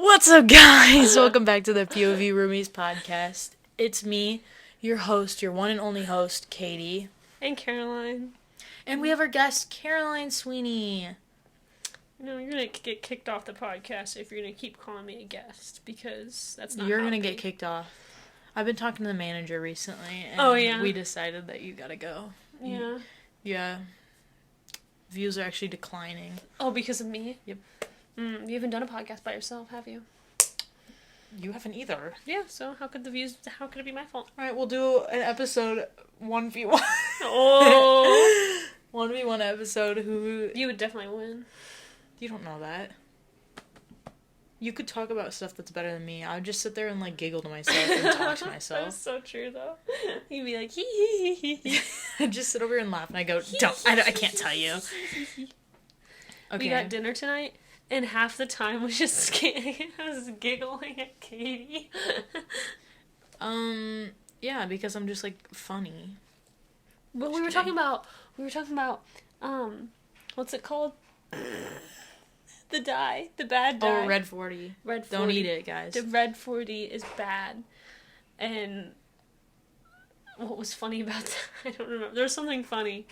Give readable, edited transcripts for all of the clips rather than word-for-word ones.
What's up, guys? Welcome back to the POV Roomies podcast. It's me, your host, your one and only host, Katie. And Caroline. And we have our guest, Caroline Sweeney. No, you're going to get kicked off the podcast if you're going to keep calling me a guest, because that's not You're going to get kicked off. I've been talking to the manager recently, and we decided that you gotta go. Yeah. Yeah. Views are actually declining. Oh, because of me? Yep. You haven't done a podcast by yourself, have you? You haven't either. Yeah, so how could it be my fault? Alright, we'll do an episode 1v1. Oh! 1v1 episode who... You would definitely win. You don't know that. You could talk about stuff that's better than me. I would just sit there and, like, giggle to myself and talk to myself. That's so true, though. You'd be like, hee hee hee hee. I'd just sit over and laugh, and I go, I can't tell you. Okay. We got dinner tonight, and half the time was just I was giggling at Katie. Yeah, because I'm just, like, funny. But we were talking about, what's it called? The dye. The bad dye. Oh, Red 40. Red 40. Don't eat it, guys. The Red 40 is bad. And what was funny about that? I don't remember. There was something funny.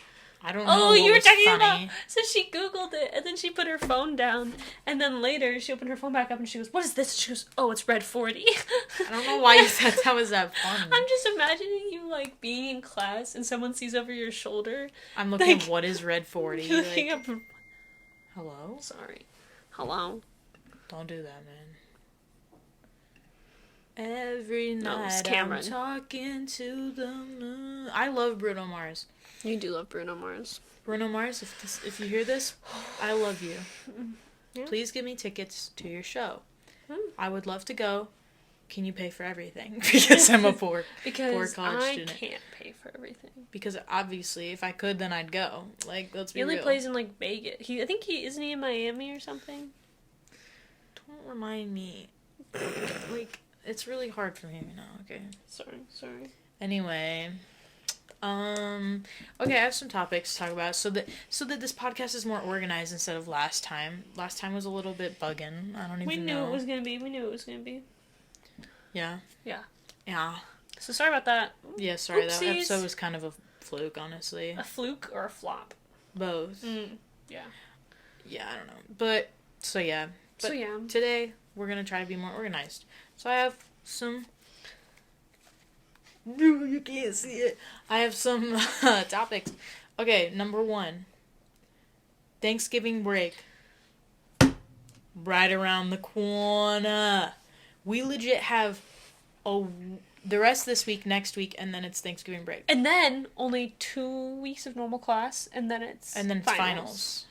I don't know. Oh, you were talking funny. about... So she Googled it, and then she put her phone down, and then later she opened her phone back up, and she goes, "What is this?" She goes, "Oh, it's Red 40. I don't know why you said that was that funny. I'm just imagining you, like, being in class, and someone sees over your shoulder. I'm looking at what is Red 40. Looking Like, up... hello? Sorry. Hello? Don't do that, man. Every night I'm talking to the moon. I love Bruno Mars. You do love Bruno Mars. Bruno Mars, if you hear this, I love you. Yeah. Please give me tickets to your show. I would love to go. Can you pay for everything? Because I'm a poor college student. I can't pay for everything. Because obviously, if I could, then I'd go. Like, let's be real. He only plays in, like, Vegas. Isn't he in Miami or something? Don't remind me. Like, it's really hard for me now, okay? Sorry. Anyway, okay, I have some topics to talk about so that this podcast is more organized instead of last time. Last time was a little bit bugging. I don't even know. We knew it was gonna be. Yeah. Yeah. So sorry about that. Yeah, sorry. Oopsies. That episode was kind of a fluke, honestly. A fluke or a flop? Both. Yeah. Yeah, I don't know. But today, we're going to try to be more organized. So I have some... You can't see it. I have some topics. Okay, number 1. Thanksgiving break. Right around the corner. We legit have the rest this week, next week, and then it's Thanksgiving break. And then only 2 weeks of normal class, and then it's finals.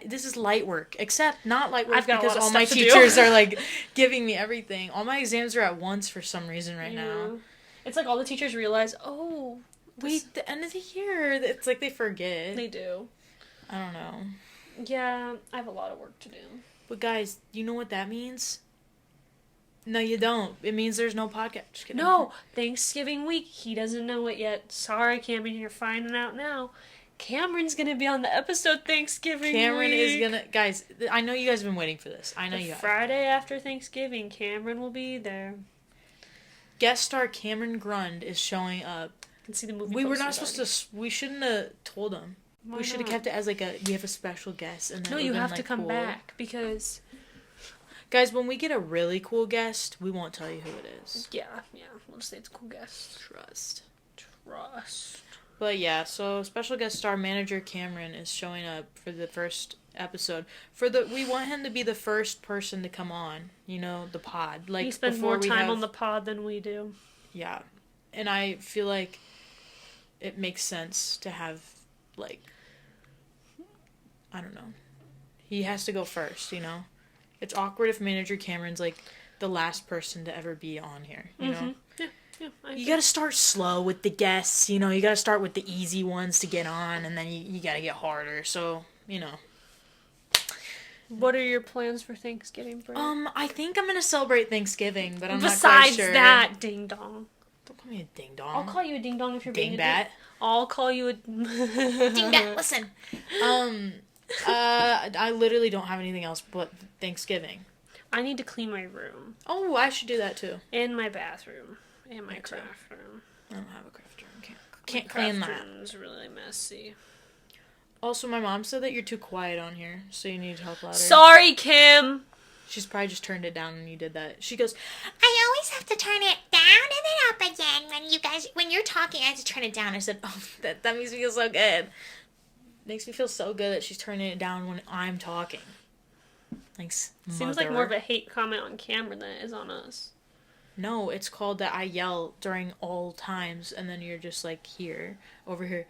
This is light work, except not light work I've got because all my teachers are like giving me everything. All my exams are at once for some reason now. It's like all the teachers realize, wait, the end of the year. It's like they forget. They do. I don't know. Yeah, I have a lot of work to do. But guys, you know what that means? No, you don't. It means there's no podcast. Just kidding. No, Thanksgiving week. He doesn't know it yet. Sorry, Cameron, you're finding out now. Cameron's gonna be on the episode Thanksgiving Cameron week. is gonna... Guys, I know you guys have been waiting for this. I know you have. Friday after Thanksgiving, Cameron will be there. Guest star Cameron Grund is showing up. You can see the movie. We were not supposed to... We shouldn't have told him. Why we should have kept it as like we have a special guest. And then no, you have to come back because... Guys, when we get a really cool guest, we won't tell you who it is. Yeah. We'll just say it's a cool guest. Trust. But yeah, so special guest star manager Cameron is showing up for the first episode. We want him to be the first person to come on, the pod. Like, he spends more time on the pod than we do. Yeah. And I feel like it makes sense to have, like, I don't know. He has to go first, It's awkward if manager Cameron's, like, the last person to ever be on here, know? Yeah, you gotta start slow with the guests, you gotta start with the easy ones to get on, and then you gotta get harder, so, What are your plans for Thanksgiving break? I think I'm gonna celebrate Thanksgiving, but I'm not quite sure. Besides that, ding dong. Don't call me a ding dong. I'll call you a ding dong if you're being a dingbat. I'll call you a dingbat. Listen. I literally don't have anything else but Thanksgiving. I need to clean my room. Oh, I should do that too. And my bathroom. And my Me too. craft room. I don't have a craft room. Can't My clean craft that. room's really messy. Also, my mom said that you're too quiet on here, so you need to help louder. Sorry, Kim! She's probably just turned it down when you did that. She goes, I always have to turn it down and then up again when you're talking. I have to turn it down. I said, oh, that makes me feel so good. Makes me feel so good that she's turning it down when I'm talking. Thanks, Seems like more of a hate comment on Cameron than it is on us. No, it's called that I yell during all times, and then you're just like here, over here.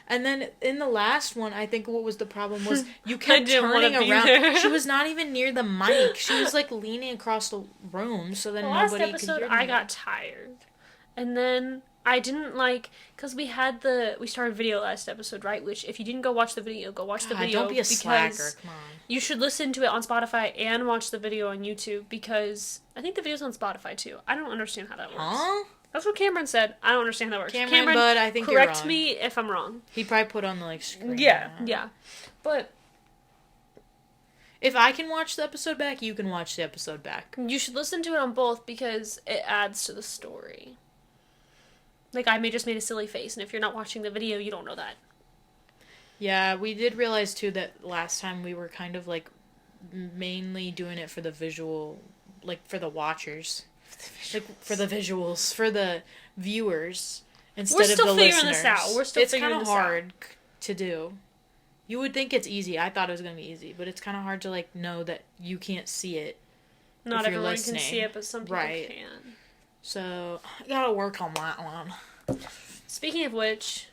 And then in the last one, I think what was the problem was you kept turning around. There. She was not even near the mic. She was like leaning across the room, so then nobody could hear me. Last episode, I got tired. And then I didn't because we started video last episode, right? Which, if you didn't go watch the video, go watch the video. Don't be a slacker, come on. You should listen to it on Spotify and watch the video on YouTube, because I think the video's on Spotify too. I don't understand how that works. Huh? That's what Cameron said. I don't understand how that works. Cameron, but I think you're wrong. Correct me if I'm wrong. He probably put on the screen. Yeah. But if I can watch the episode back, you can watch the episode back. you should listen to it on both, because it adds to the story. I just made a silly face, and if you're not watching the video, you don't know that. Yeah, we did realize too that last time we were kind of mainly doing it for the visual, for the watchers. For the visuals, for the viewers, instead of the listeners. We're still figuring this out. It's kind of hard to do. You would think it's easy. I thought it was going to be easy, but it's kind of hard to know that you can't see it. Not everyone can see it, but some people can. So, I gotta work on that one. Speaking of which,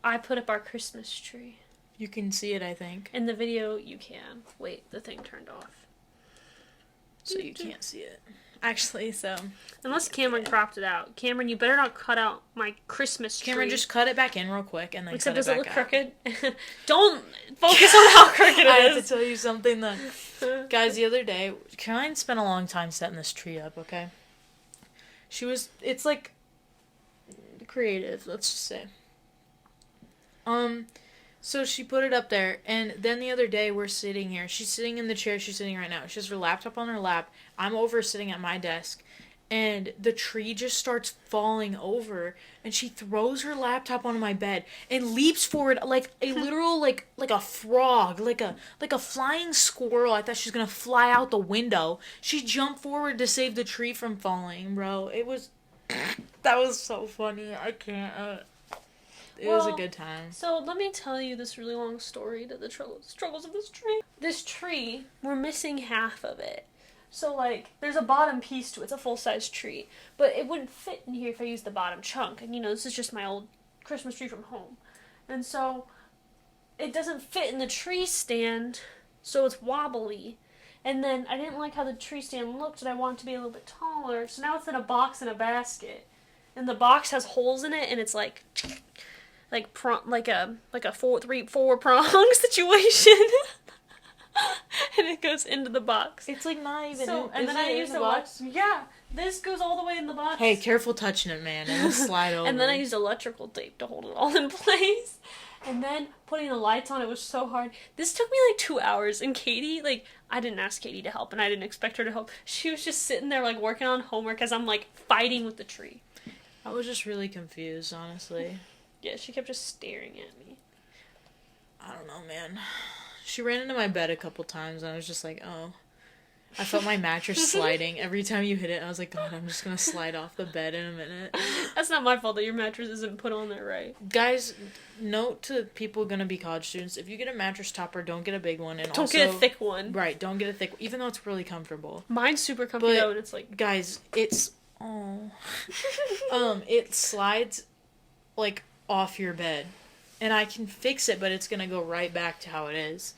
I put up our Christmas tree. You can see it, I think. In the video, you can. Wait, the thing turned off. So you can't see it. Actually, so... Unless Cameron cropped it out. Cameron, you better not cut out my Christmas tree. Cameron, just cut it back in real quick and then Except cut it back out. does it look crooked? Don't focus on how crooked it is. I have to tell you something that... Guys, the other day, Caroline spent a long time setting this tree up, okay? It's creative, let's just say. So she put it up there, and then the other day we're sitting here. She's sitting in the chair she's sitting right now. She has her laptop on her lap. I'm over sitting at my desk, and the tree just starts falling over, and she throws her laptop onto my bed and leaps forward like a literal like a frog, like a flying squirrel. I thought she was gonna fly out the window. She jumped forward to save the tree from falling, bro. That was so funny. I can't. It was a good time. So let me tell you this really long story to the struggles of this tree. This tree, we're missing half of it. So, there's a bottom piece to it. It's a full-size tree. But it wouldn't fit in here if I used the bottom chunk. And, this is just my old Christmas tree from home. And so, it doesn't fit in the tree stand, so it's wobbly. And then, I didn't like how the tree stand looked, and I wanted it to be a little bit taller. So now it's in a box in a basket. And the box has holes in it, and it's like a four prong situation. And it goes into the box. It's not even. So, and then I used the box. Yeah, this goes all the way in the box. Hey, careful touching it, man. It'll slide over. And then I used electrical tape to hold it all in place. And then putting the lights on, it was so hard. This took me 2 hours. And Katie, I didn't ask Katie to help, and I didn't expect her to help. She was just sitting there working on homework as I'm fighting with the tree. I was just really confused, honestly. Yeah, she kept just staring at me. I don't know, man. She ran into my bed a couple times, and I was just like, oh. I felt my mattress sliding. Every time you hit it, I was like, God, I'm just gonna slide off the bed in a minute. That's not my fault that your mattress isn't put on there right. Guys, note to people gonna be college students, if you get a mattress topper, don't get a big one. And don't get a thick one. Right, don't get a thick one, even though it's really comfortable. Mine's super comfy though, and it's Guys, it's... Oh. It slides, off your bed. And I can fix it, but it's gonna go right back to how it is.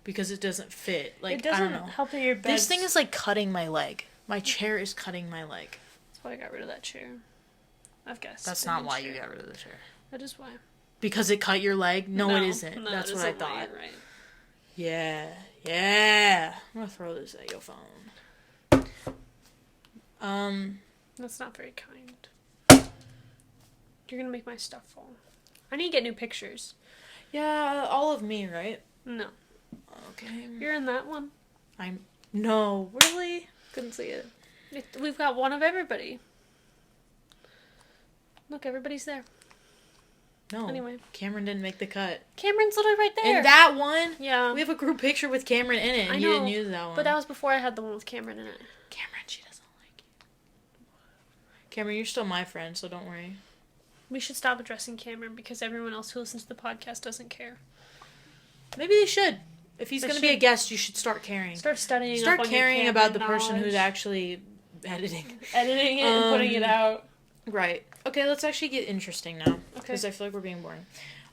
Because it doesn't fit. It doesn't I don't know. help that your bed. This thing is cutting my leg. My chair is cutting my leg. That's why I got rid of that chair. I've guessed. That's not why you got rid of the chair. That is why. Because it cut your leg? No, it isn't. No, that's what I thought. Right. Yeah. I'm gonna throw this at your phone. That's not very kind. You're gonna make my stuff fall. I need to get new pictures. Yeah, all of me, right? No. Okay. You're in that one. No, really? Couldn't see it. We've got one of everybody. Look, everybody's there. No. Anyway. Cameron didn't make the cut. Cameron's literally right there. And that one? Yeah. We have a group picture with Cameron in it, and you didn't use that one. But that was before I had the one with Cameron in it. Cameron, she doesn't like you. Cameron, you're still my friend, so don't worry. We should stop addressing Cameron because everyone else who listens to the podcast doesn't care. Maybe they should. If he's going to be a guest, you should start caring. Start studying. Start caring about the person who's actually editing. Editing it and putting it out. Right. Okay, let's actually get interesting now. Because I feel like we're being boring.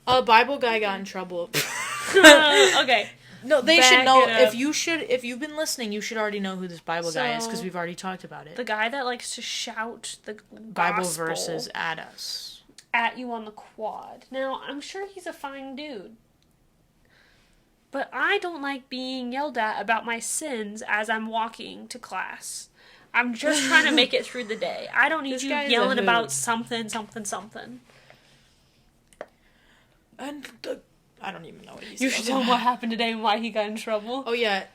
A Bible guy got in trouble. Okay. No, they should know. If you've been listening, you should already know who this Bible guy is because we've already talked about it. The guy that likes to shout the Bible verses at us. At you on the quad. Now, I'm sure he's a fine dude. But I don't like being yelled at about my sins as I'm walking to class. I'm just trying to make it through the day. I don't need you yelling about something. And I don't even know what he's You should tell him what happened today and why he got in trouble. Oh, yeah.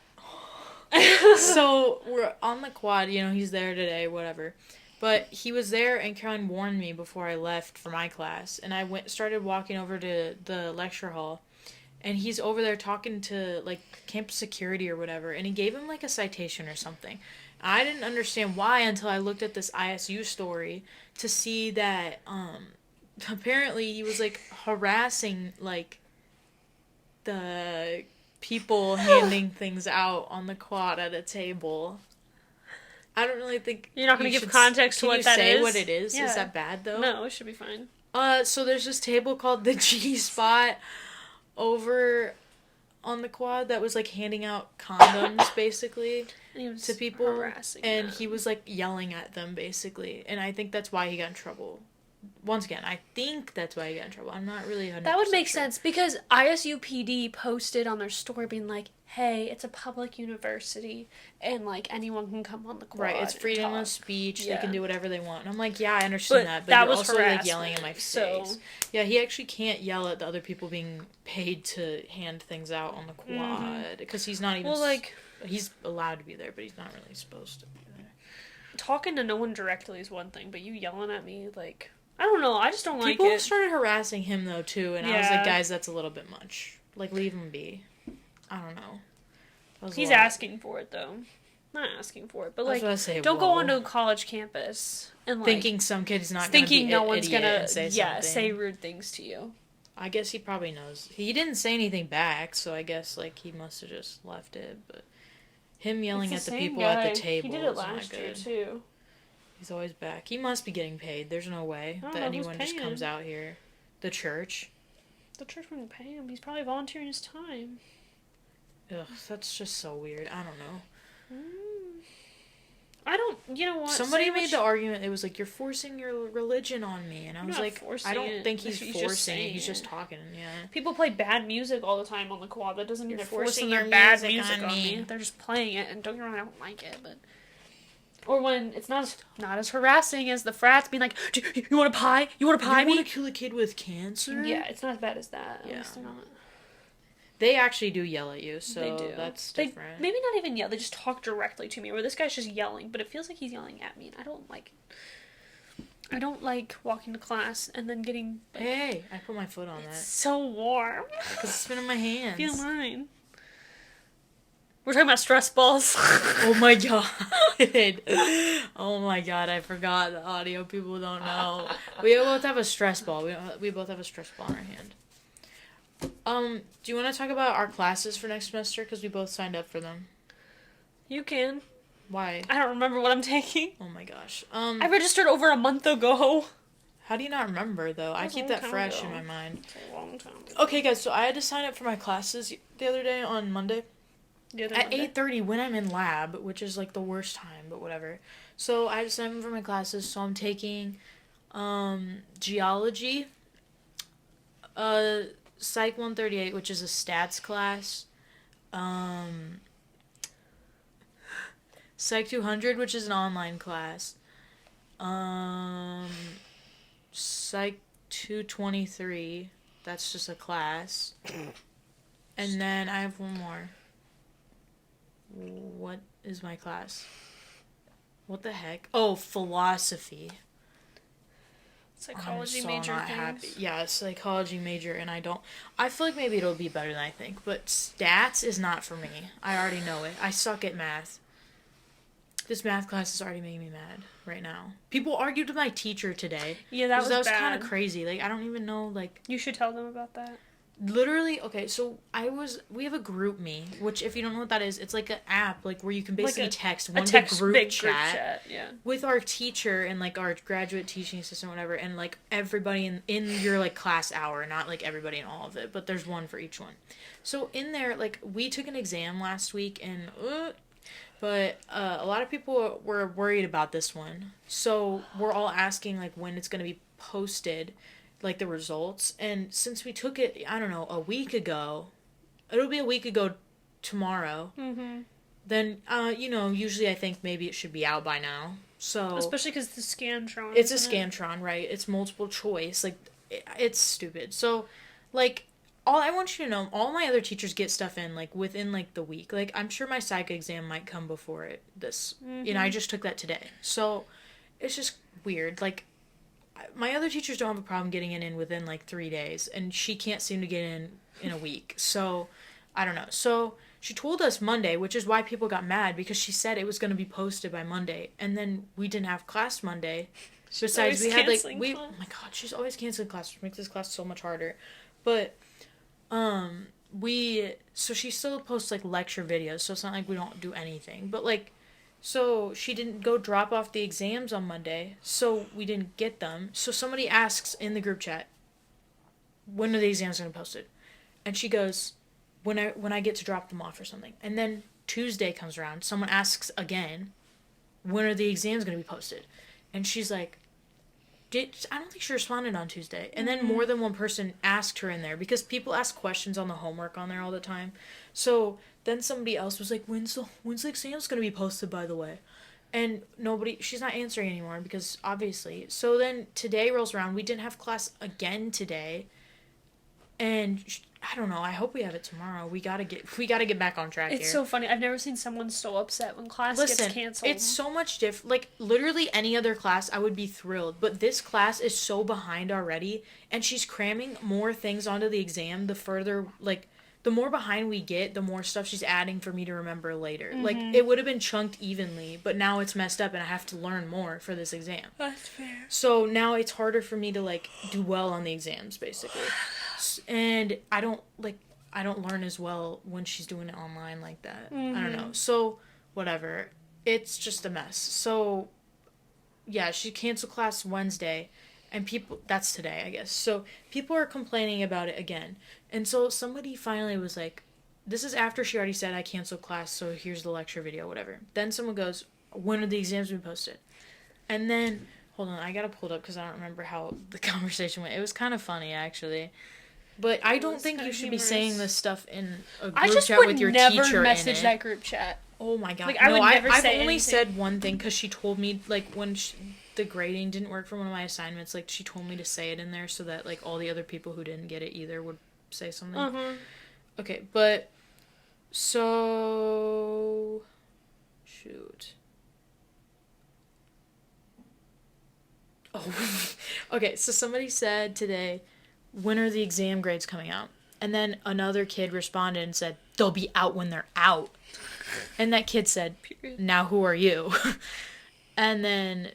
So, we're on the quad. You know, he's there today, whatever. But he was there, and Caroline warned me before I left for my class. And I started walking over to the lecture hall. And he's over there talking to, like, campus security or whatever. And he gave him, like, a citation or something. I didn't understand why until I looked at this ISU story to see that, apparently he was, like, harassing, like, the people handing things out on the quad at a table. I don't really think... You're not going to give context to what that is? Can you say what it is? Yeah. Is that bad, though? No, it should be fine. So there's this table called the G-Spot over on the quad that was, like, handing out condoms, basically, to people. Harassing them. He was, like, yelling at them, basically. And I think that's why he got in trouble. Once again, I think that's why he got in trouble. I'm not really 100% That would make sure. sense, because ISU PD posted on their story being like, hey, it's a public university, and, like, anyone can come on the quad. Right, it's freedom of speech. Yeah. They can do whatever they want. And I'm like, yeah, I understand that. But that you're was also, like, yelling in my face. So... Yeah, he actually can't yell at the other people being paid to hand things out on the quad. Because he's not even... Well, like... He's allowed to be there, but he's not really supposed to be there. Talking to no one directly is one thing, but you yelling at me, like... I don't know, I just don't like it. People started harassing him, though, too, and I was like, guys, that's a little bit much. Like, leave him be. I don't know. He's asking for it, though. Not asking for it, but, like, don't go onto a college campus and, like... Thinking some kid's not gonna be no one's gonna, say rude things to you. I guess he probably knows. He didn't say anything back, so I guess, like, he must have just left it, but... Him yelling at the people at the table he did it last year, too. He's always back. He must be getting paid. There's no way that anyone just comes out here. The church? The church wouldn't pay him. He's probably volunteering his time. Ugh, that's just so weird. I don't know. I don't... You know what? Somebody made the argument. It was like, you're forcing your religion on me. And I was like, I don't think he's forcing it. He's just talking, yeah. People play bad music all the time on the quad. That doesn't mean they're forcing their bad music on me. They're just playing it. And don't get me wrong, I don't like it, but... Or when it's not as harassing as the frats being like, you want a pie? You want a pie? You want to kill a kid with cancer? Yeah, it's not as bad as that. Yeah. They're not. They actually do yell at you, so they do. That's different. Maybe not even yell. They just talk directly to me. Where this guy's just yelling, but it feels like he's yelling at me, and I don't like it. I don't like walking to class and then getting... Like, hey, I put my foot on that. It's so warm. Because it's been in my hands. Feel mine. We're talking about stress balls. Oh my god. Oh my god, I forgot the audio people don't know. We both have a stress ball. We both have a stress ball in our hand. Do you want to talk about our classes for next semester? Because we both signed up for them. You can. Why? I don't remember what I'm taking. Oh my gosh. I registered over a month ago. How do you not remember, though? I keep that fresh in my mind. It's a long time ago. Okay, guys, so I had to sign up for my classes the other day on Monday. At 8:30 when I'm in lab, which is, like, the worst time, but whatever. So I had to sign up for my classes, so I'm taking geology, Psych 138, which is a stats class, Psych 200, which is an online class, Psych 223, that's just a class, and then I have one more. What is my class? What the heck? Oh, philosophy. Psychology I'm so major not things. happy. Yeah, psychology major, and I feel like maybe it'll be better than I think, but stats is not for me. I already know it. I suck at math. This math class is already making me mad right now. People argued with my teacher today. Yeah, that was bad. Kind of crazy. Like, I don't even know, like... You should tell them about that. Literally, okay, so we have a group me, which if you don't know what that is, it's like an app, like where you can basically Like text one big group chat yeah. with our teacher and like our graduate teaching assistant, whatever, and like everybody in your like class hour, not like everybody in all of it, but there's one for each one. So in there, like we took an exam last week and but a lot of people were worried about this one. So we're all asking like when it's going to be posted, like the results. And since we took it, I don't know, a week ago, it'll be a week ago tomorrow. Mm-hmm. Then, usually I think maybe it should be out by now. So especially because the Scantron. It's a Scantron, right? It's multiple choice. Like, it's stupid. So, like, all I want you to know, all my other teachers get stuff in, like, within, like, the week. Like, I'm sure my psych exam might come before it, this. Mm-hmm. I just took that today. So, it's just weird. Like, my other teachers don't have a problem getting it in within, like, 3 days. And she can't seem to get in a week. So, I don't know. So, she told us Monday, which is why people got mad, because she said it was going to be posted by Monday. And then we didn't have class Monday. Besides, we had, like, oh my god, she's always canceling class, which makes this class so much harder. But, so she still posts, like, lecture videos, so it's not like we don't do anything. But, like, so she didn't go drop off the exams on Monday, so we didn't get them. So somebody asks in the group chat, when are the exams going to be posted? And she goes, when I get to drop them off or something. And then Tuesday comes around, someone asks again, when are the exams going to be posted? And she's like, I don't think she responded on Tuesday. And then more than one person asked her in there, because people ask questions on the homework on there all the time. So then somebody else was like, when's the exams going to be posted, by the way? And she's not answering anymore, because obviously. So then today rolls around, we didn't have class again today. And I don't know, I hope we have it tomorrow. We gotta get back on track here. It's so funny. I've never seen someone so upset when class gets canceled. It's so much different. Like, literally any other class, I would be thrilled. But this class is so behind already. And she's cramming more things onto the exam. The more behind we get, the more stuff she's adding for me to remember later. Mm-hmm. Like, it would have been chunked evenly, but now it's messed up and I have to learn more for this exam. That's fair. So now it's harder for me to, like, do well on the exams, basically. And I don't learn as well when she's doing it online like that. Mm-hmm. I don't know. So, whatever. It's just a mess. So, yeah, she canceled class Wednesday. And that's today, I guess. So, people are complaining about it again. And so, somebody finally was like, this is after she already said I canceled class, so here's the lecture video, whatever. Then someone goes, when are the exams being posted? And then, hold on, I gotta pull it up because I don't remember how the conversation went. It was kind of funny, actually. But I don't think you should be saying this stuff in a group chat with your teacher in it. I just would never message that group chat. Oh my god. Like, I would never say I've only anything. said one thing because she told me, like, when the grading didn't work for one of my assignments, like, she told me to say it in there so that, like, all the other people who didn't get it either would say something. Uh-huh. Okay, but, so, shoot. Oh, okay, so somebody said today, when are the exam grades coming out? And then another kid responded and said, they'll be out when they're out. And that kid said, now who are you? And then,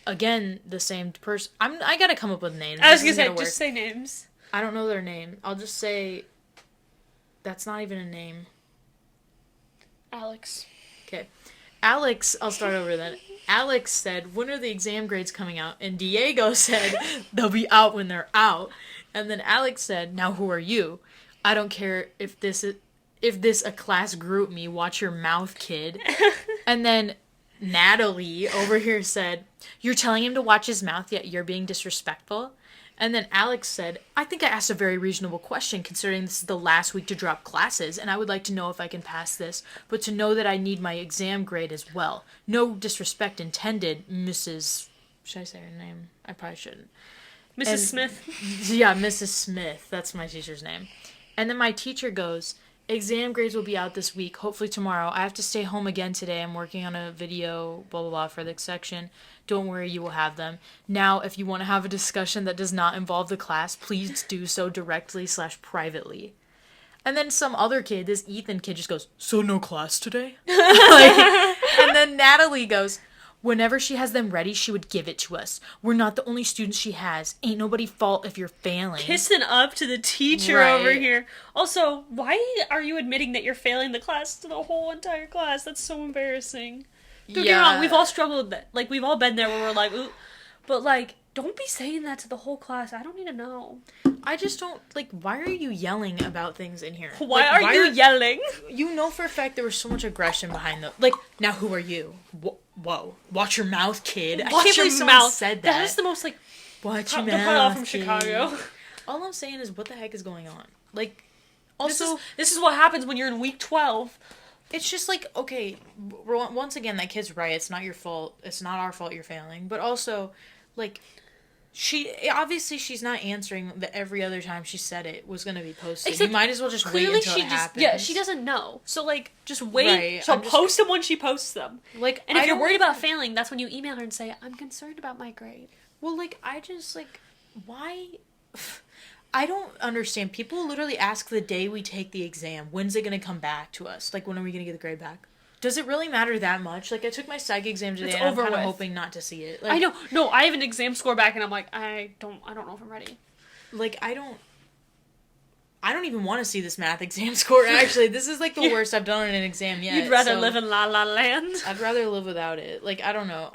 again, the same person. I gotta come up with names. I was gonna say, just say names. I don't know their name. I'll just say, that's not even a name. Alex. Okay. Alex, I'll start over then. Alex said, when are the exam grades coming out? And Diego said, they'll be out when they're out. And then Alex said, now who are you? I don't care if this a class group me, watch your mouth, kid. And then Natalie over here said, you're telling him to watch his mouth, yet you're being disrespectful? And then Alex said, I think I asked a very reasonable question considering this is the last week to drop classes, and I would like to know if I can pass this, but to know that I need my exam grade as well. No disrespect intended, Mrs. Should I say her name? I probably shouldn't. Smith? Yeah, Mrs. Smith. That's my teacher's name. And then my teacher goes, exam grades will be out this week, hopefully tomorrow. I have to stay home again today. I'm working on a video, blah, blah, blah, for the section. Don't worry, you will have them. Now, if you want to have a discussion that does not involve the class, please do so directly/privately. And then some other kid, this Ethan kid, just goes, so no class today? And then Natalie goes, whenever she has them ready, she would give it to us. We're not the only students she has. Ain't nobody fault if you're failing. Kissing up to the teacher over here. Also, why are you admitting that you're failing the class to the whole entire class? That's so embarrassing. Don't get me wrong, we've all struggled with that. Like, we've all been there where we're like, ooh. But, like, don't be saying that to the whole class. I don't need to know. I just don't, like, why are you yelling about things in here? Why are you yelling? You know for a fact there was so much aggression behind the, like, now who are you? Whoa. Watch your mouth, kid. I can't believe someone said that. That is the most, like, watch your the mouth, from kid. Chicago. All I'm saying is, what the heck is going on? Like, also... This is what happens when you're in week 12. It's just like, okay, once again, that kid's right. It's not your fault. It's not our fault you're failing. But also, like, obviously she's not answering that every other time she said it was going to be posted. Except you might as well just wait until it happens. Yeah, she doesn't know. So, like, just wait. Right, So post them when she posts them. Like, and if you're worried about failing, that's when you email her and say, I'm concerned about my grade. Well, like, I just, like, why... I don't understand. People literally ask the day we take the exam, when's it going to come back to us? Like, when are we going to get the grade back? Does it really matter that much? Like, I took my psych exam today, and I'm kind of hoping not to see it. Like, I know. No, I have an exam score back, and I'm like, I don't know if I'm ready. Like, I don't even want to see this math exam score, actually. This is, like, the worst I've done in an exam yet. You'd rather live in La La Land? I'd rather live without it. Like, I don't know.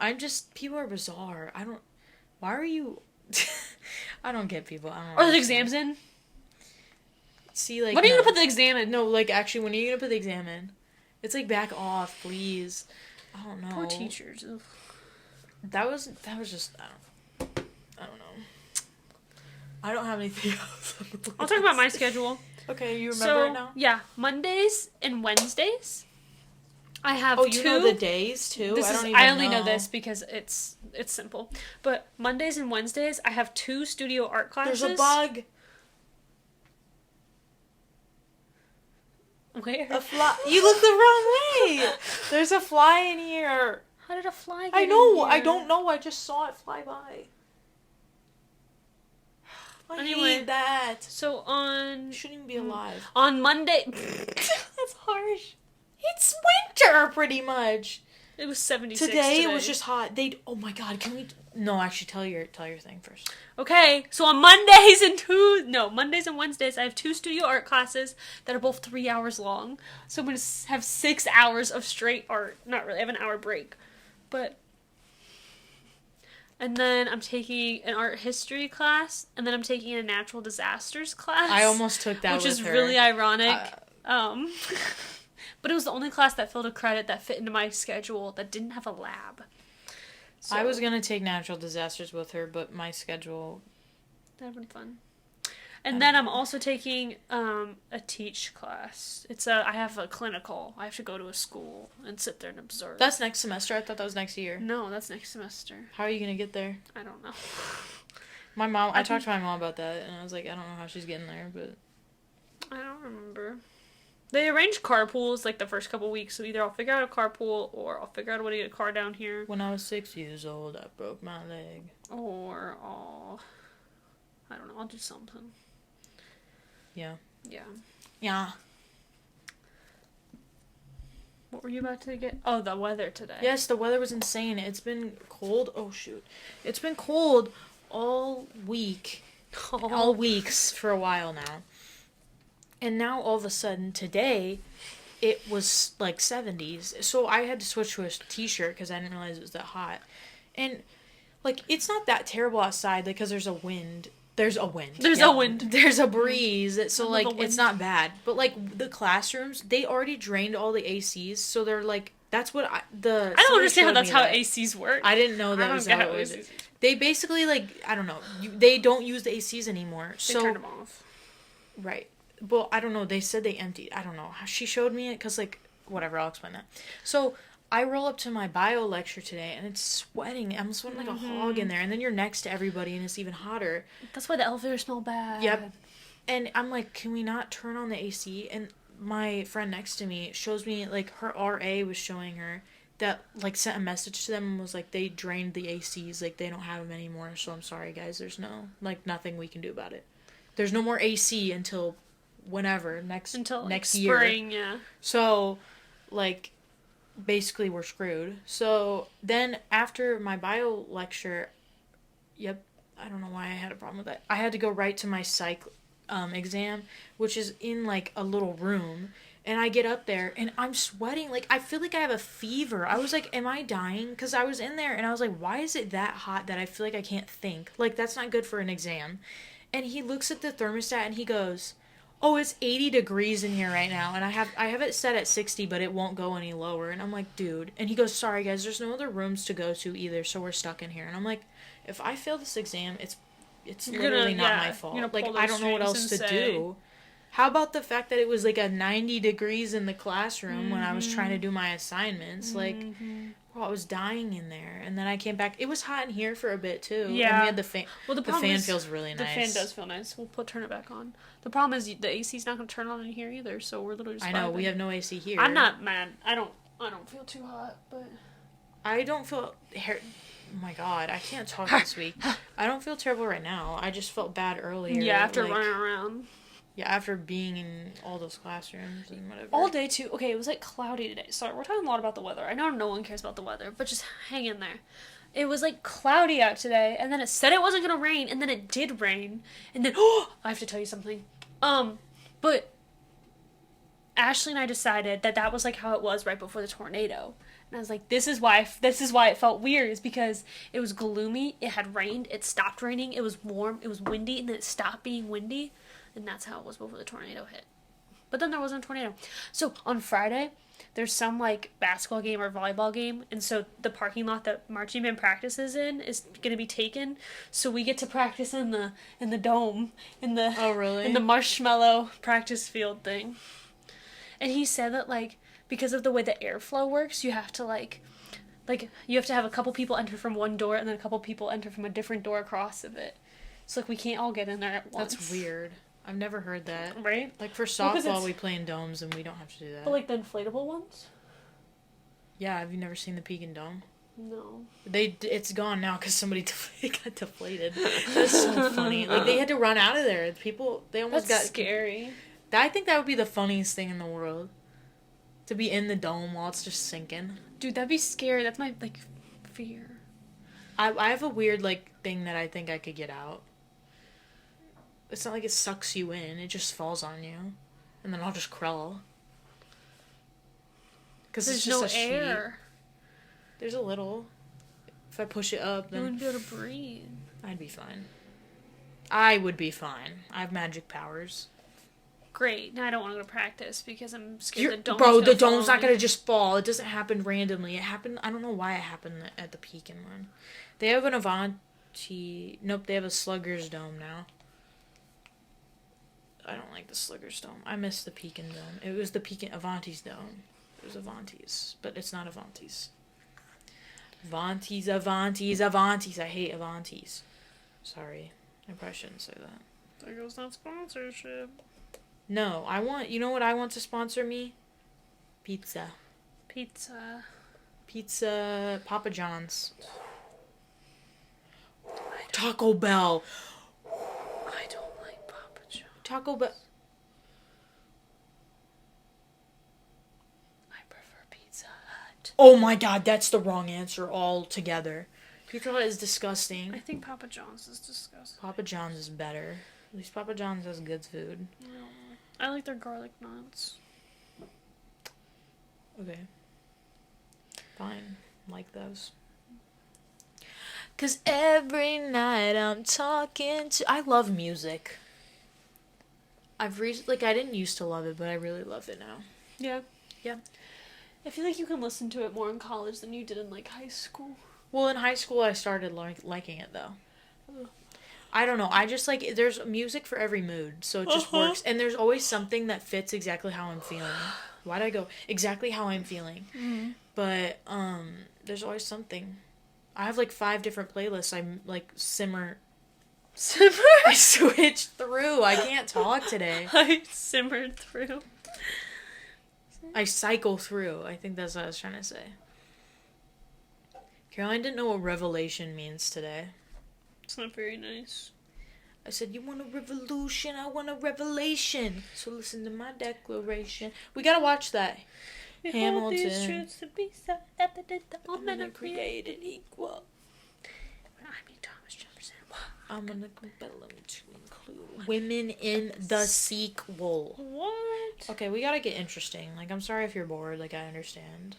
People are bizarre. Why are you... I don't get people. I don't know. Are the exams in? See, like... When are you going to put the exam in? No, like, actually, when are you going to put the exam in? It's like, back off, please. I don't know. Poor teachers. Ugh. That was just, I don't know. I don't have anything else. I'll talk about my schedule. Okay, you remember it now? Yeah, Mondays and Wednesdays. I have you know the days, too? I only know this because it's simple. But Mondays and Wednesdays, I have 2 studio art classes. There's a bug. Where? A fly. You looked the wrong way. There's a fly in here. How did a fly get I know. in here? I don't know. I just saw it fly by. I hate that. So on... You shouldn't even be alive. On Monday... That's harsh. It's winter, pretty much. It was 76 today. It was just hot. Oh my god, can we... No, actually, tell your thing first. Okay, so on Mondays and Wednesdays, I have 2 studio art classes that are both 3 hours long. So I'm going to have 6 hours of straight art. Not really, I have an hour break. But... And then I'm taking an art history class, and then I'm taking a natural disasters class. I almost took that, which is really ironic. But it was the only class that filled a credit that fit into my schedule that didn't have a lab. So, I was gonna take natural disasters with her, but my schedule... That'd been fun. And then I'm also taking a teach class. I have a clinical. I have to go to a school and sit there and observe. That's next semester? I thought that was next year. No, that's next semester. How are you going to get there? I don't know. I talked to my mom about that, and I was like, I don't know how she's getting there, but... I don't remember. They arrange carpools, like, the first couple weeks, so either I'll figure out a carpool, or I'll figure out a way to get a car down here. When I was 6 years old, I broke my leg. Or I don't know, I'll do something. Yeah. Yeah. Yeah. What were you about to get? Oh, the weather today. Yes, the weather was insane. It's been cold. Oh, shoot. It's been cold all week. All weeks for a while now. And now, all of a sudden, today, it was, like, 70s. So I had to switch to a t-shirt because I didn't realize it was that hot. And, like, it's not that terrible outside because there's a wind. There's a wind. There's a wind. There's a breeze. So, like, it's not bad. But, like, the classrooms, they already drained all the ACs. So they're, like, that's what I don't understand how that's how ACs work. I didn't know that was how it was. They basically, like, I don't know. They don't use the ACs anymore. They turned them off. Right. Well, I don't know. They said they emptied. I don't know. She showed me it because, like, whatever. I'll explain that. So, I roll up to my bio lecture today, and it's sweating. I'm sweating like a hog in there. And then you're next to everybody, and it's even hotter. That's why the elevators smell bad. Yep. And I'm like, can we not turn on the AC? And my friend next to me shows me, like, her RA was showing her that, like, sent a message to them and was like, they drained the ACs, like, they don't have them anymore, so I'm sorry, guys, there's nothing we can do about it. There's no more AC until whenever, next year. Spring, yeah. So, like, basically we're screwed. So, then after my bio lecture, I don't know why I had a problem with that. I had to go right to my psych exam, which is in, like, a little room. And I get up there, and I'm sweating. Like, I feel like I have a fever. I was like, am I dying? Because I was in there, and I was like, why is it that hot that I feel like I can't think? Like, that's not good for an exam. And he looks at the thermostat, and he goes, oh, it's 80 degrees in here right now. And I have it set at 60, but it won't go any lower. And I'm like, dude. And he goes, sorry, guys, there's no other rooms to go to either, so we're stuck in here. And I'm like, if I fail this exam, it's literally not my fault. Like, I don't know what else to do. How about the fact that it was, like, a 90 degrees in the classroom when I was trying to do my assignments? Like, I was dying in there. And then I came back. It was hot in here for a bit, too. Yeah. And we had the fan. Well, the fan feels really nice. The fan does feel nice. We'll turn it back on. The problem is the AC's not going to turn on in here either, so we're literally just I know, vibing. we have no AC here. I'm not mad. I don't feel too hot, but... I don't feel... Oh my god, I can't talk this week. I don't feel terrible right now. I just felt bad earlier. Yeah, after running around. Yeah, after being in all those classrooms and whatever. All day, too. Okay, it was, like, cloudy today. Sorry, we're talking a lot about the weather. I know no one cares about the weather, but just hang in there. It was, like, cloudy out today, and then it said it wasn't going to rain, and then it did rain. And then, I have to tell you something. But Ashley and I decided that was, like, how it was right before the tornado. And I was like, this is why it felt weird, is because it was gloomy, it had rained, it stopped raining, it was warm, it was windy, and then it stopped being windy. And that's how it was before the tornado hit. But then there wasn't a tornado. So on Friday, there's some, like, basketball game or volleyball game. And so the parking lot that marching band practices in is going to be taken. So we get to practice in the dome. Oh, really? In the marshmallow practice field thing. And he said that, like, because of the way the airflow works, you have to, like, you have to have a couple people enter from one door and then a couple people enter from a different door across of it. So, like, we can't all get in there at once. That's weird. I've never heard that. Right? Like, for softball, we play in domes, and we don't have to do that. But, like, the inflatable ones? Yeah, have you never seen the Pekin Dome? No. It's gone now, because somebody got deflated. That's so funny. Like, they had to run out of there. People, they almost That's got... scary. I think that would be the funniest thing in the world. To be in the dome while it's just sinking. Dude, that'd be scary. That's my, like, fear. I have a weird, like, thing that I think I could get out. It's not like it sucks you in. It just falls on you. And then I'll just crawl. Because there's no air. There's a little. If I push it up, then... You wouldn't be able to breathe. I'd be fine. I would be fine. I have magic powers. Great. Now I don't want to go to practice because I'm scared the dome's Bro, the dome's not going to just fall. It doesn't happen randomly. It happened... I don't know why it happened at the Pekin one. They have an Avanti... Nope, they have a Slugger's Dome now. I don't like the Slugger's Dome. I miss the Pekin Dome. It was the Pekin... Avanti's Dome. It was Avanti's. But it's not Avanti's. Avanti's. I hate Avanti's. Sorry. I probably shouldn't say that. There goes that sponsorship. No, I want... You know what I want to sponsor me? Pizza. Papa John's. Taco Bell. I don't like Papa John's. Taco Bell. I prefer Pizza Hut. Oh my god, that's the wrong answer altogether. Pizza Hut is disgusting. I think Papa John's is disgusting. Papa John's is better. At least Papa John's has good food. No. I like their garlic nuts. Okay. Fine. Like those. 'Cause every night I'm talking to... I love music. I didn't used to love it, but I really love it now. Yeah. Yeah. I feel like you can listen to it more in college than you did in, like, high school. Well, in high school, I started liking it, though. I don't know. I just, like... There's music for every mood, so it just works. And there's always something that fits exactly how I'm feeling. Why'd I go? Exactly how I'm feeling. Mm-hmm. But, there's always something... I have, like, 5 different playlists. I'm, like, Simmer? I switched through. I can't talk today. I simmered through. I cycle through. I think that's what I was trying to say. Caroline didn't know what revelation means today. It's not very nice. I said, you want a revolution? I want a revelation. So listen to my declaration. We gotta watch that. Behold these truths to be so evident that all I'm men gonna are create created an equal. I mean Thomas Jefferson. I'm gonna compel them to include women in the sequel. What? Okay, we gotta get interesting. Like, I'm sorry if you're bored. Like, I understand.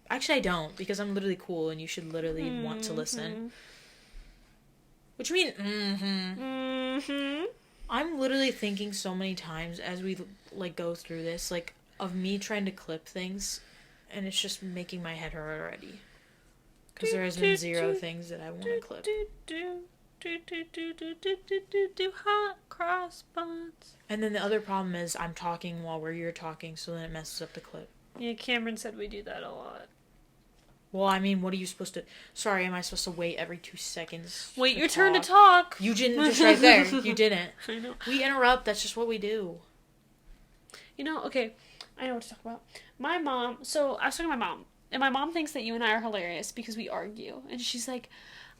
Actually, I don't, because I'm literally cool and you should literally want to listen. Which means, I'm literally thinking so many times as we, like, go through this, like, of me trying to clip things, and it's just making my head hurt already. Because there has been zero things that I want to clip. Hot cross buns. And then the other problem is I'm talking while you're talking, so then it messes up the clip. Yeah, Cameron said we do that a lot. Well, I mean, what are you supposed to... Sorry, am I supposed to wait every 2 seconds? Wait your turn to talk. You didn't just right there. You didn't. I know. We interrupt. That's just what we do. You know, okay, I know what to talk about. My mom, so I was talking to my mom, and my mom thinks that you and I are hilarious because we argue. And she's like,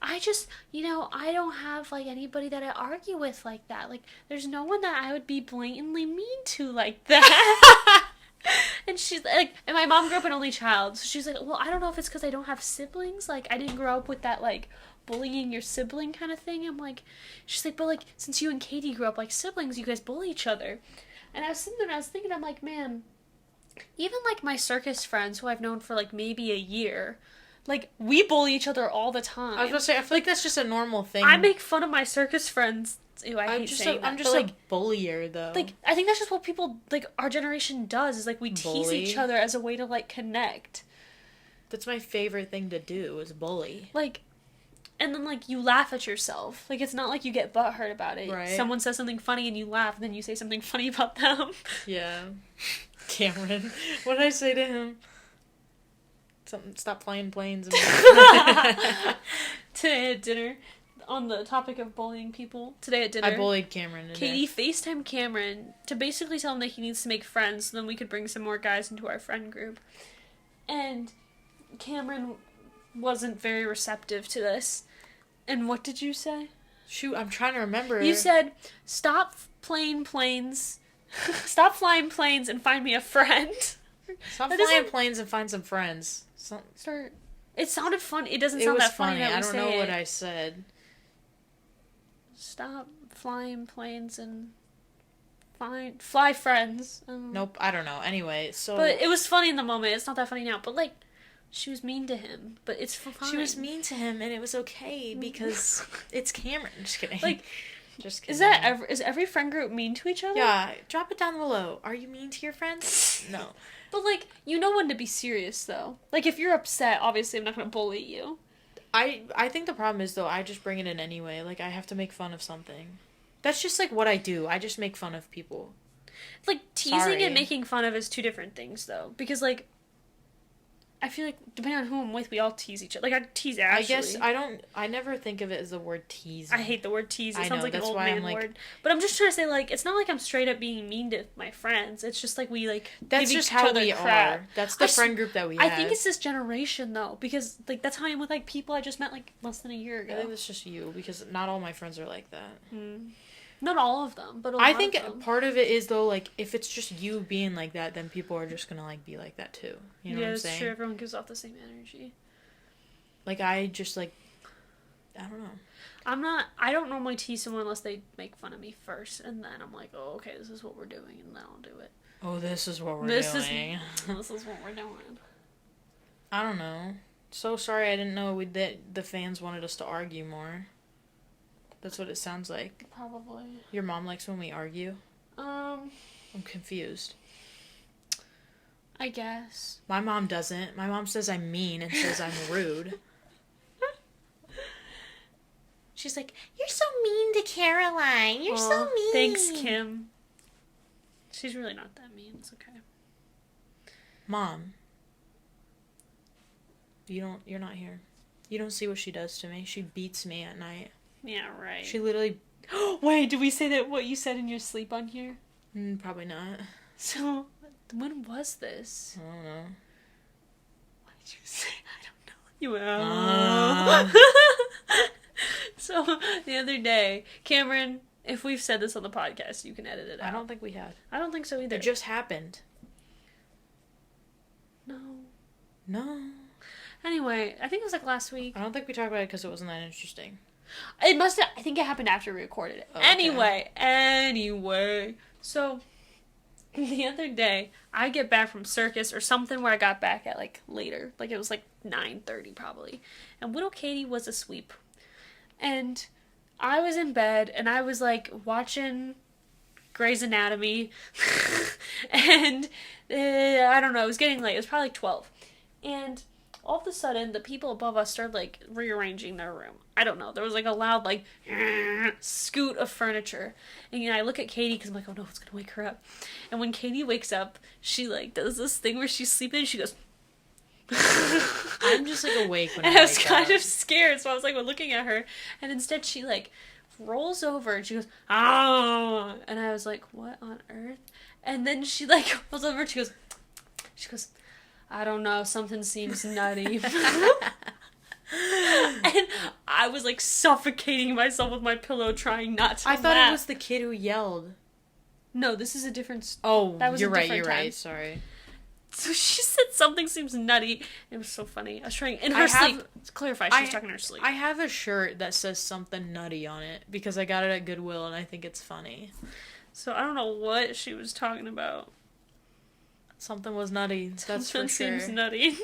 I just, I don't have, like, anybody that I argue with like that. Like, there's no one that I would be blatantly mean to like that. And she's like, and my mom grew up an only child, so she's like, well, I don't know if it's because I don't have siblings. Like, I didn't grow up with that, like, bullying your sibling kind of thing. I'm like, she's like, but, like, since you and Katie grew up like siblings, you guys bully each other. And I was sitting there and I was thinking, I'm like, man, even, like, my circus friends who I've known for, like, maybe a year, like, we bully each other all the time. I was gonna say, I feel like that's just a normal thing. I make fun of my circus friends. Ew, I'm just a bullier, though. Like, I think that's just what people, like, our generation does, is, like, we tease each other as a way to, like, connect. That's my favorite thing to do, is bully. Like, and then, like, you laugh at yourself. Like, it's not like you get butthurt about it. Right. Someone says something funny and you laugh, and then you say something funny about them. Yeah. Cameron. What did I say to him? Something, stop flying planes. Today at dinner, on the topic of bullying people, today at dinner, I bullied Cameron today. Katie FaceTimed Cameron to basically tell him that he needs to make friends so then we could bring some more guys into our friend group. And Cameron wasn't very receptive to this. And what did you say? Shoot, I'm trying to remember. You said, stop flying planes and find me a friend. Stop flying planes and find some friends. It sounded fun. It doesn't sound that funny. I don't know what I said. Stop flying planes and fly friends. Nope, I don't know. Anyway, so... But it was funny in the moment. It's not that funny now. But, like, she was mean to him. But it's fine. She was mean to him, and it was okay, because it's Cameron. Just kidding. Like, just kidding. Is every friend group mean to each other? Yeah, drop it down below. Are you mean to your friends? No. But, like, you know when to be serious, though. Like, if you're upset, obviously I'm not going to bully you. I think the problem is, though, I just bring it in anyway. Like, I have to make fun of something. That's just, like, what I do. I just make fun of people. Like, teasing and making fun of is two different things, though. Because, like, I feel like, depending on who I'm with, we all tease each other. Like, I tease Ashley. I guess I never think of it as the word tease. I hate the word tease. It sounds like an old man like, word. But I'm just trying to say, like, it's not like I'm straight up being mean to my friends. It's just like we, like, that's give just each how other we crap. are. That's the friend group that we have. I think it's this generation, though. Because, like, that's how I am with, like, people I just met, like, less than a year ago. I think that's just you. Because not all my friends are like that. Not all of them, but a lot I think of them. part of it is, though, like, if it's just you being like that, then people are just gonna, like, be like that, too. You know what I'm saying? Yeah, that's true. Everyone gives off the same energy. Like, I just, like, I don't know. I don't normally tease someone unless they make fun of me first, and then I'm like, oh, okay, this is what we're doing, and then I'll do it. Oh, this is what we're doing. This is what we're doing. I don't know. So sorry I didn't know that the fans wanted us to argue more. That's what it sounds like. Probably. Your mom likes when we argue? I'm confused. I guess. My mom doesn't. My mom says I'm mean and says I'm rude. She's like, you're so mean to Caroline. You're so mean. Thanks, Kim. She's really not that mean. It's okay. Mom. You're not here. You don't see what she does to me. She beats me at night. Yeah, right. She literally... Wait, did we say that what you said in your sleep on here? Probably not. So, When was this? I don't know. What did you say? I don't know. You went, oh. So, the other day, Cameron, if we've said this on the podcast, you can edit it out. I don't think we had. I don't think so either. It just happened. No. Anyway, I think it was like last week. I don't think we talked about it because it wasn't that interesting. It must have, I think it happened after we recorded it. Oh, okay. Anyway. So, the other day, I get back from circus or something where I got back at like later. Like it was like 9:30 probably. And little Katie was asleep. And I was in bed and I was like watching Grey's Anatomy. And I don't know, it was getting late. It was probably like 12. And all of a sudden, the people above us started, like, rearranging their room. I don't know. There was, like, a loud, like, scoot of furniture. And, you know, I look at Katie because I'm like, oh, no, it's going to wake her up. And when Katie wakes up, she, like, does this thing where she's sleeping and she goes... I'm just, like, awake when and I was wake kind up. of scared, so I was, like, looking at her. And instead she, like, rolls over and she goes, oh! And I was like, what on earth? And then she, like, rolls over and she goes... I don't know, something seems nutty. And I was like suffocating myself with my pillow trying not to I thought laugh. it was the kid who yelled. No, this is a different... Oh, that was you're a right, different you're time. right, sorry. So she said something seems nutty. It was so funny. I was trying... In her sleep. To clarify, she was talking in her sleep. I have a shirt that says something nutty on it because I got it at Goodwill and I think it's funny. So I don't know what she was talking about. Something was nutty, that's Something for sure. seems nutty.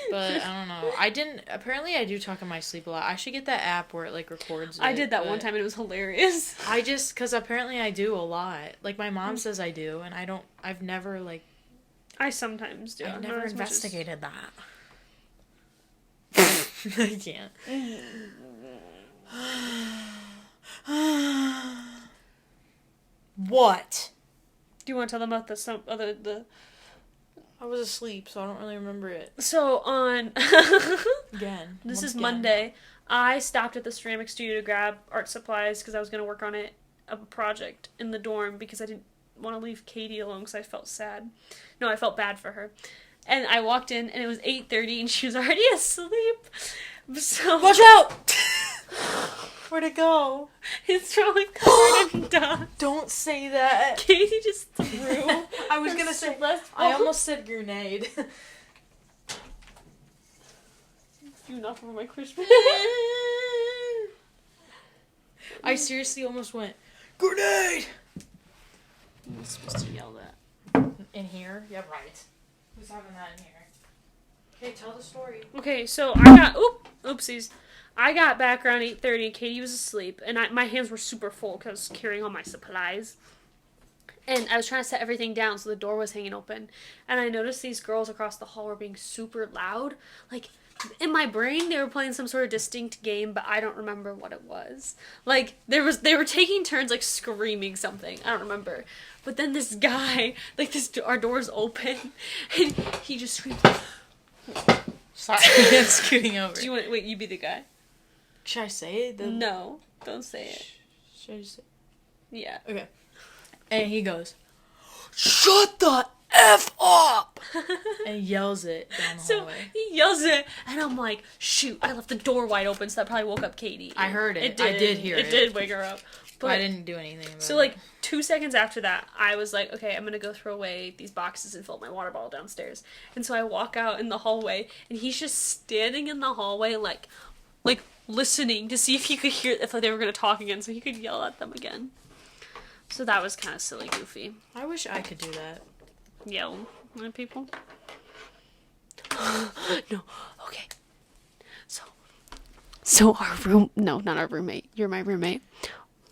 But I don't know. Apparently I do talk in my sleep a lot. I should get that app where it like records it. I did that one time and it was hilarious. Because apparently I do a lot. Like my mom says I do, and I've never like... I sometimes do. I've never Not as much as- investigated that. I can't. What? Do you want to tell them about the... I was asleep, so I don't really remember it. So on... Again. This is Again. Monday. I stopped at the ceramic studio to grab art supplies because I was going to work on a project in the dorm because I didn't want to leave Katie alone because I felt sad. No, I felt bad for her. And I walked in and it was 8:30 and she was already asleep. So Watch out! Where'd it go? It's probably covered in dust. Don't say that. Katie just threw. I was gonna say... I almost said grenade. You knocked over my Christmas. I seriously almost went, grenade! I'm supposed to yell that. In here? Yeah, right. Who's having that in here? Okay, tell the story. Okay, so I got... Oopsies. I got back around 8:30 and Katie was asleep. And my hands were super full because I was carrying all my supplies. And I was trying to set everything down so the door was hanging open. And I noticed these girls across the hall were being super loud. Like... In my brain, they were playing some sort of distinct game, but I don't remember what it was. Like, they were taking turns, like, screaming something. I don't remember. But then this guy, like, our door's open, and he just screamed. Sorry, I'm scooting over. Do you want... Wait, you be the guy? Should I say it? No, don't say it. Should I just say Yeah. Okay. And he goes, shut the F up! And yells it down the So hallway. he yells it, and I'm like, shoot, I left the door wide open, so that probably woke up Katie. I heard it. It did. I did hear it. It did wake her up. But I didn't do anything about it. So, like, 2 seconds after that, I was like, okay, I'm gonna go throw away these boxes and fill up my water bottle downstairs. And so I walk out in the hallway, and he's just standing in the hallway, like listening to see if he could hear, if they were gonna talk again, so he could yell at them again. So that was kind of silly, goofy. I wish I could do that. Yell at people. No, okay. So our not our roommate, you're my roommate.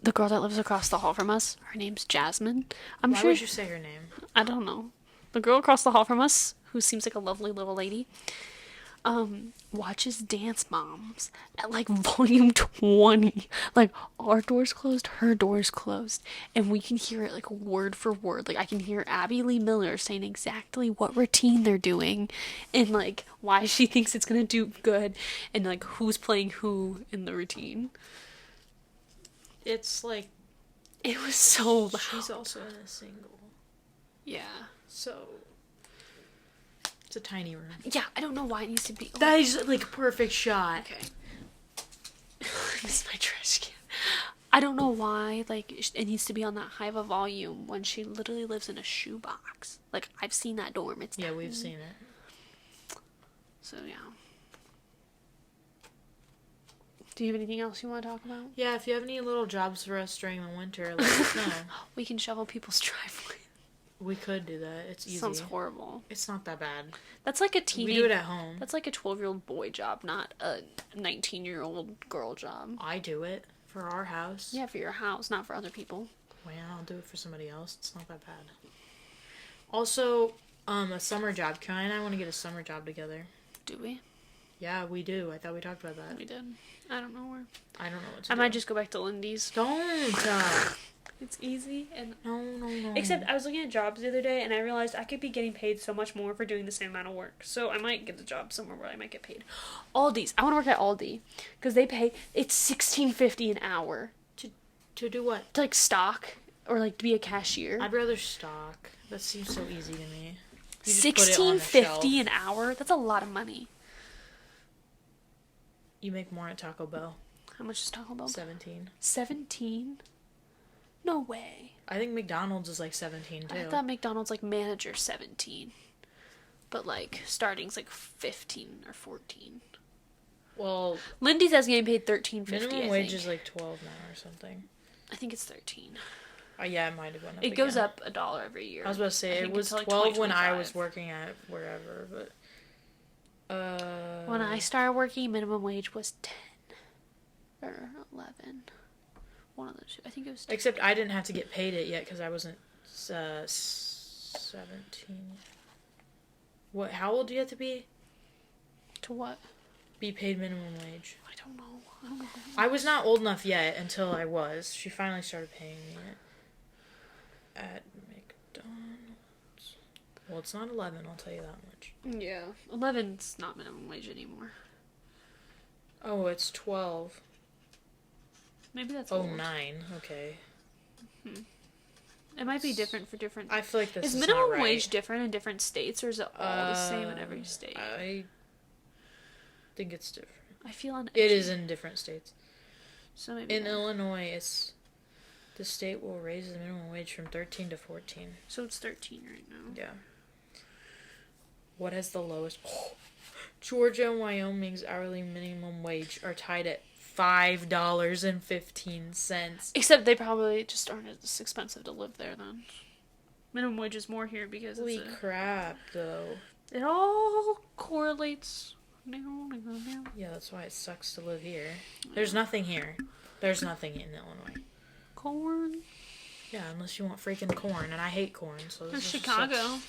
The girl that lives across the hall from us, her name's Jasmine. Why would you say her name? I don't know. The girl across the hall from us, who seems like a lovely little lady, watches Dance Moms at like volume 20. Like, our door's closed, her door's closed, and we can hear it like word for word. Like, I can hear Abby Lee Miller saying exactly what routine they're doing and like why she thinks it's gonna do good and like who's playing who in the routine. It's like... It was so loud. She's also in a single. Yeah. So it's a tiny room. Yeah, I don't know why it needs to be. That is like a perfect shot. Okay. This is my trash can. I don't know why, like, it needs to be on that high of a volume when she literally lives in a shoebox. Like, I've seen that dorm. It's Yeah, we've tiny. seen it. So, yeah. Do you have anything else you want to talk about? Yeah, if you have any little jobs for us during the winter, let us know. We can shovel people's driveway. We could do that. It's easy. Sounds horrible. It's not that bad. That's like a We teenage... do it at home. That's like a 12-year-old boy job, not a 19-year-old girl job. I do it for our house. Yeah, for your house, not for other people. Well, I'll do it for somebody else. It's not that bad. Also, a summer job. Kai and I want to get a summer job together. Do we? Yeah, we do. I thought we talked about that. We did. I don't know where. I don't know what to I do. might just go back to Lindy's. Don't. It's easy and... No. Except I was looking at jobs the other day and I realized I could be getting paid so much more for doing the same amount of work. So I might get a job somewhere where I might get paid. Aldi's. I want to work at Aldi because they pay... It's $16.50 an hour. To do what? To, like, stock or, like, to be a cashier. I'd rather stock. That seems so easy to me. You just put it on the $16.50 shelf. an hour? That's a lot of money. You make more at Taco Bell. How much is Taco Bell? 17. 17? No way. I think McDonald's is like 17 too. I thought McDonald's, like, manager 17. But, like, starting's, like, 15 or 14. Well, Lindy's has getting paid $13.50, minimum wage is like 12 now or something. I think it's 13. Oh yeah, it might have gone up. It goes again. up $1 every year. I was about to say I it think was until, like, 12 when I was 2025. working at wherever, but When I started working, minimum wage was 10 or 11. One of those two. I think it was 10. except I didn't have to get paid it yet because I wasn't 17. What? How old do you have to be? To what? Be paid minimum wage. I don't know. I don't know. I was not old enough yet until I was. She finally started paying me it at McDonald's. Well, it's not 11. I'll tell you that much. Yeah. 11's not minimum wage anymore. Oh, it's 12. Maybe that's Oh, old. 9. Okay. It might be different for different... I feel like this is minimum not right. wage different in different states, or is it all the same in every state? I think it's different. I feel on It is in different states. So maybe In not. Illinois, it's the state will raise the minimum wage from 13 to 14. So it's 13 right now. Yeah. What has the lowest? Oh, Georgia and Wyoming's hourly minimum wage are tied at $5.15. Except they probably just aren't as expensive to live there then. Minimum wage is more here because Holy it's crap, though. it all correlates. Yeah, that's why it sucks to live here. There's nothing here. There's nothing in Illinois. Corn. Yeah, unless you want freaking corn, and I hate corn, so There's this just Chicago. sucks.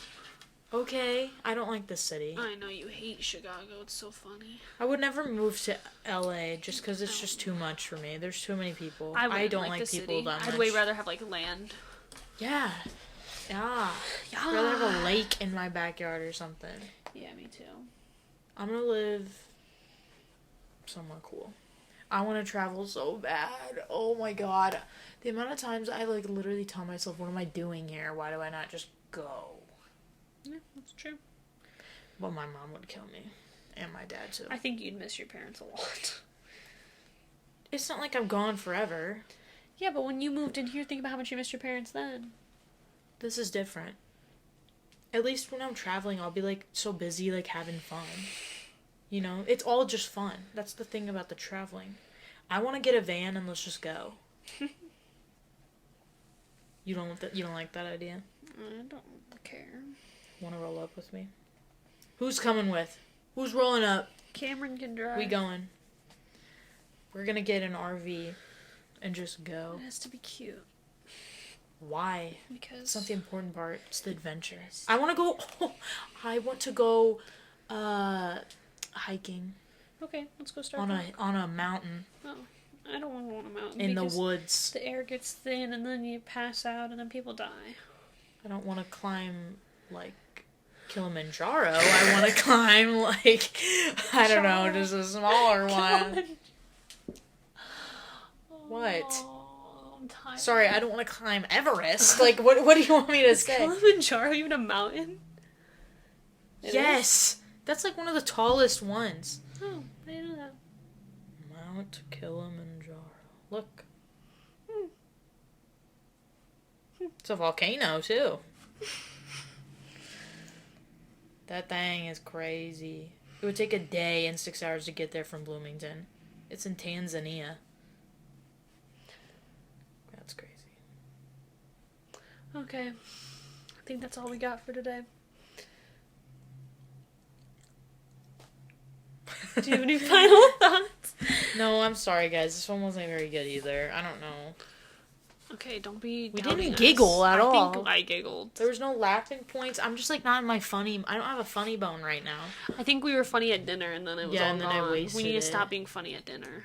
Okay, I don't like this city. I know you hate Chicago. It's so funny. I would never move to LA just because it's just too much for me. There's too many people. I I don't like like the people city. that much. I'd way rather have like land. Yeah. Yeah. I'd rather have a lake in my backyard or something. Yeah, me too. I'm gonna live somewhere cool. I want to travel so bad. Oh my god. The amount of times I like literally tell myself, what am I doing here? Why do I not just go? Yeah, that's true. Well, my mom would kill me. And my dad too. I think you'd miss your parents a lot. It's not like I'm gone forever. Yeah, but when you moved in here, think about how much you missed your parents then. This is different. At least when I'm traveling, I'll be like so busy, like having fun. You know, it's all just fun. That's the thing about the traveling. I want to get a van and let's just go. You don't like that idea? I don't care. Want to roll up with me? Who's coming with? Who's rolling up? Cameron can drive. We going. We're gonna get an RV and just go. It has to be cute. Why? Because It's not the important part. It's the adventure. I want to go. Oh, I want to go hiking okay, let's go start. on a mountain Oh, I don't want to go on a mountain in the because woods. the air gets thin and then you pass out and then people die. I don't want to climb like Kilimanjaro. I want to climb like I don't know, just a smaller one. What? Oh, tired. Sorry, I don't want to climb Everest. Like, what do you want me to Is say? Kilimanjaro even a mountain? It Yes! That's like one of the tallest ones. is? Oh, I didn't know that. Mount Kilimanjaro. Look. It's a volcano, too. That thing is crazy. It would take a day and 6 hours to get there from Bloomington. It's in Tanzania. That's crazy. Okay. I think that's all we got for today. Do you have any final thoughts? No, I'm sorry, guys. This one wasn't very good either. I don't know. Okay, don't be We doubting didn't us. giggle at all. I think I giggled. There was no laughing points. I'm just like not in my funny. I don't have a funny bone right now. I think we were funny at dinner and then it was all and then I gone. wasted We need to it. stop being funny at dinner.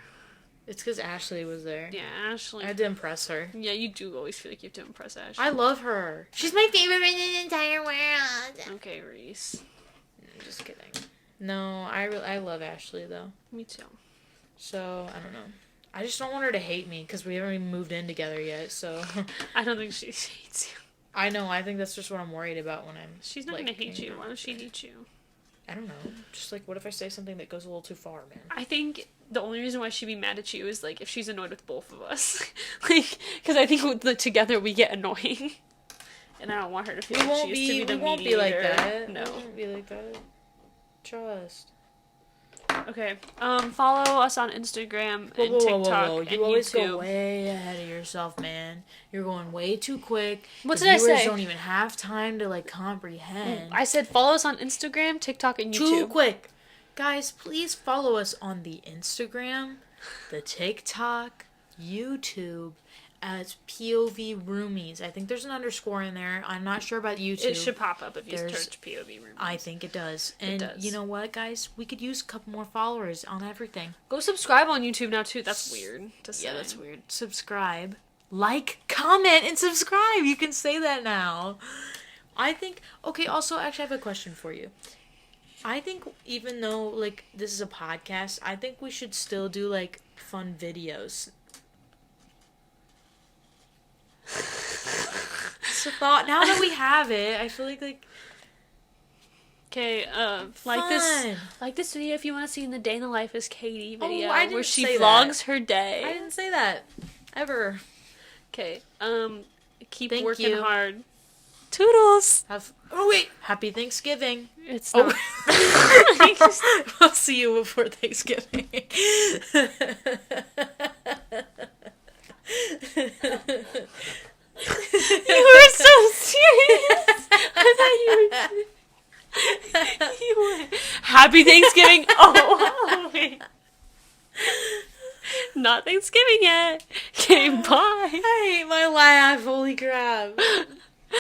It's because Ashley was there. Yeah, Ashley. I had to impress her. Yeah, you do always feel like you have to impress Ashley. I love her. She's my favorite in the entire world. Okay, Reese. I'm just kidding. No, I love Ashley though. Me too. So I don't know. I just don't want her to hate me because we haven't even moved in together yet. So I don't think she hates you. I know. I think that's just what I'm worried about when I'm. She's not like, gonna hate getting you. Why does she hate you? I don't know. Just like, what if I say something that goes a little too far, man? I think the only reason why she'd be mad at you is like if she's annoyed with both of us, like because I think together we get annoying, and I don't want her to feel We like won't she be. is to be the We won't be like mediator. that. No. We won't be like that. Trust. Okay. Follow us on Instagram and TikTok You and always YouTube. go way ahead of yourself, man. You're going way too quick. What The did I viewers say? don't even have time to like comprehend. I said follow us on Instagram, TikTok, and YouTube. Too quick. Guys, please follow us on the Instagram, the TikTok, YouTube as POV Roomies. I think there's an underscore in there. I'm not sure about YouTube. It should pop up if you There's- search POV room. I think it does. And does. you know what, guys? We could use a couple more followers on everything. Go subscribe on YouTube now too. That's weird to say. Yeah, that's weird. Subscribe. Like, comment, and subscribe. You can say that now. I think... Okay, also, actually, I have a question for you. I think even though, like, this is a podcast, I think we should still do, like, fun videos. It's a thought. Now that we have it, I feel like Okay, like this video if you want to see in the day in the life is Katie video I didn't where she say vlogs that. her day. I didn't say that. Ever. Okay, keep Thank working you. hard. Toodles. Oh, wait. Happy Thanksgiving. It's Oh. not. I'll see you before Thanksgiving. You were so serious. I thought you were. Happy Thanksgiving. Oh, wait. Not Thanksgiving yet. Okay, bye. I hate my laugh. Holy crap.